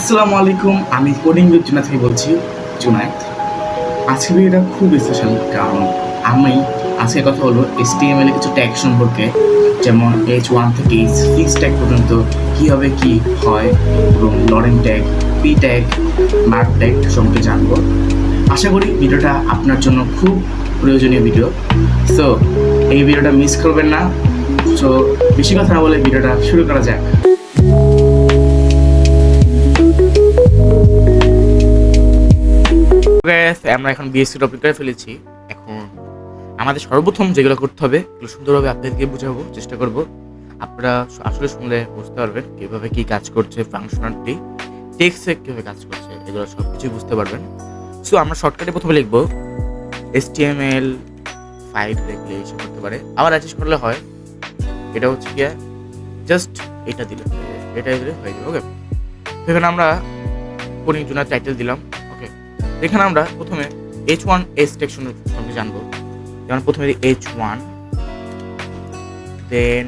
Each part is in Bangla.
আসসালামু আলাইকুম, আমি কোডিং উইথ জুনায়েদ থেকে বলছি। জুনায়েদ, আজকের ভিডিওটা খুব স্পেশাল, কারণ আমি আজকে কথা বলবো HTML এর কিছু ট্যাগ সম্পর্কে, যেমন H1 থেকে H6 ট্যাগ পর্যন্ত কীভাবে কী হয় এবং লরেন tag, P tag, mark tag সম্পর্কে জানবো। আশা করি ভিডিওটা আপনার জন্য খুব প্রয়োজনীয় ভিডিও। সো এই ভিডিওটা মিস করবেন না। সো বেশি কথা না বলে ভিডিওটা শুরু করা যাক। আমরা এখন বিএসসি টপিক করে ফেলেছি। এখন আমাদের সর্বপ্রথম যেগুলো করতে হবে এগুলো সুন্দরভাবে আপনাদেরকে বোঝাবো, চেষ্টা করব। আপনারা আসলে শুনলে বুঝতে পারবেন কীভাবে কী কাজ করছে, ফাংশনালিটি, টেক্সটে কীভাবে কাজ করছে, এগুলো সব কিছুই বুঝতে পারবেন। সো আমরা শর্টকাটে প্রথমে লিখবো HTML5 লিখলে এসে করতে পারে, আবার অ্যাডজাস্ট করলে হয়। এটা হচ্ছে গিয়ে জাস্ট এটা দিলে হয়ে যাবে। ওকে, এখানে আমরা কোডিং জন্য টাইটেল দিলাম। এখানে আমরা প্রথমে H1 সেকশন সম্পর্কে জানবো। যেমন প্রথমে H1, then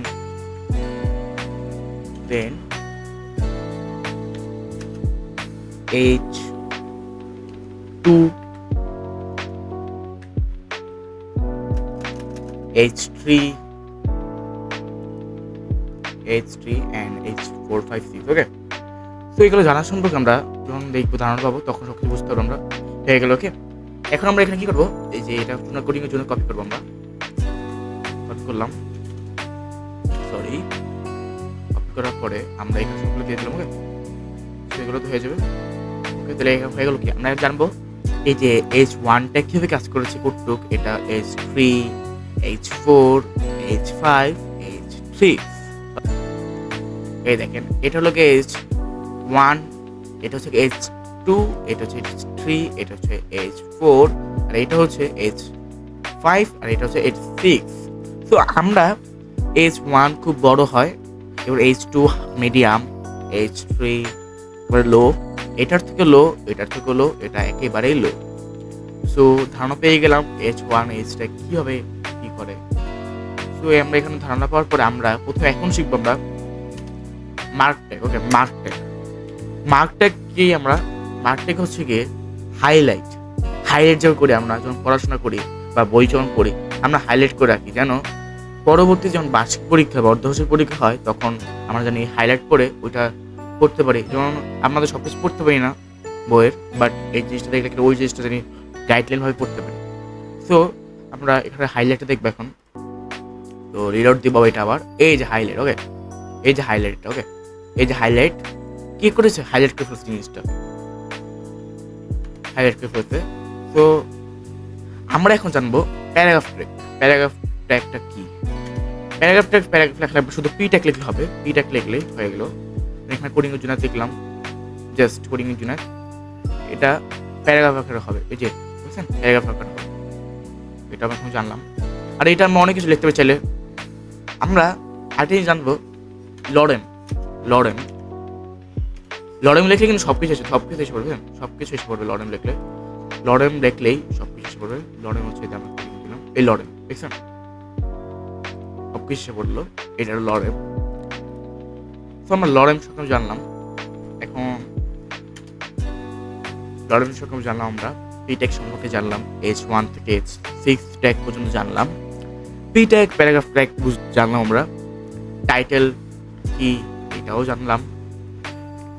H2, H3 and H4, 5, 6। ওকে, তো এগুলো জানার সম্পর্কে আমরা যখন দেখবো, ধারণা পাবো, তখন সব কিছু বুঝতে পারবো আমরা। হয়ে গেল। ওকে, এখন আমরা এখানে কি করবো, এই যে এটা কোডিং এর জন্য কপি করবো। আমরা কপি করলাম, কপি করার পরে আমরা এখানে সবগুলো দিয়ে দিলাম। ওকে, সেগুলো তো হয়ে যাবে। ওকে, তাহলে হয়ে গেল কি, আমরা জানবো এই যে H1 টা কিভাবে কাজ করেছে কোডটুক। এটা H3, H4, H5, H6। এই দেখেন, এটা হলো H1, এটা হচ্ছে H2, এটা হচ্ছে H3, এটা হচ্ছে H4, আর এটা হচ্ছে H5, আর এটা হচ্ছে H6। তো আমরা H1 খুব বড় হয়, এবার H2 মিডিয়াম, H3 লো, এটার থেকে লো, এটার থেকে লো, এটা একেবারেই লো। সো ধারণা পেয়ে গেলাম H1 H টা কীভাবে কী করে। সো আমরা এখানে ধারণা পাওয়ার পরে আমরা প্রথমে এখন শিখবো আমরা মার্ক ট্যাগ। ওকে, মার্ক ট্যাগ কি? আমরা মার্ক ট্যাগ হচ্ছে গিয়ে হাইলাইট যখন করি, আমরা যখন পড়াশোনা করি বা বই যখন পড়ি, আমরা হাইলাইট করে রাখি, যেন পরবর্তী যখন বার্ষিক পরীক্ষা বা অর্ধবার্ষিক পরীক্ষা হয় তখন আমরা জানি হাইলাইট করে ওইটা পড়তে পারি। যেমন আমাদের সব কিছু পড়তে পারি না বইয়ের, বাট এই জিনিসটা দেখলে ওই জিনিসটা জানি গাইডলাইনভাবে পড়তে পারি। সো আমরা এখানে হাইলাইটটা দেখবো এখন। তো রিড আউট দিব এটা আবার, এই যে হাইলাইট। ওকে, এই যে হাইলাইটটা। ওকে, এই যে হাইলাইট কি করেছে, হাইলাইট করে ফেলছে জিনিসটা, হাইলাইট করে ফেলছে। তো আমরা এখন জানবো প্যারাগ্রাফ ট্যাগটা কি। প্যারাগ্রাফ লেখলে শুধু পি ট্যাগ লিখলে হবে, পি ট্যাগ লিখলেই হয়ে গেল। এখানে কোডিং এর জন্য দেখলাম, জাস্ট কোডিং এর জন্য এটা প্যারাগ্রাফ আকারে হবে। এই যে বুঝছেন, প্যারাগ্রাফ আকারে হবে, এটা আমরা এখন জানলাম। আর এটা আমরা অনেক কিছু লিখতে পারি চাইলে। আমরা আরেকটা জিনিস জানবো, লরেম লিখলে কিন্তু সব কিছু এসে পড়বে, সব কিছু এসে পড়বে। লরেম লিখলেই সব কিছু এসে পড়বে। লরেম হচ্ছে এটা আমরা দিলাম, এই লরেম দেখছেন, সব কিছু এসে পড়লো। এটা লরেম। তো আমরা লরেম সম্পর্কে জানলাম। এখন লরেম সম্পর্কে জানলাম, আমরা পি ট্যাগ সম্পর্কে জানলাম, H1 থেকে H6 ট্যাগ পর্যন্ত জানলাম। পি ট্যাগ, প্যারাগ্রাফ ট্যাগ জানলাম আমরা। টাইটেল কি এটাও জানলাম।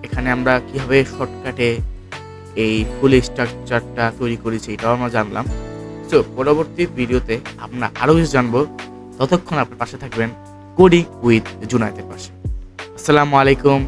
এখানে আমরা কীভাবে শর্টকাটে এই ফুল স্ট্রাকচারটা তৈরি করেছি এটাও আমরা জানলাম। সো পরবর্তী ভিডিওতে আমরা আরও কিছু জানবো। ততক্ষণ আপনার পাশে থাকবেন কোডিং উইথ জুনায়েদের পাশে। আসসালামু আলাইকুম।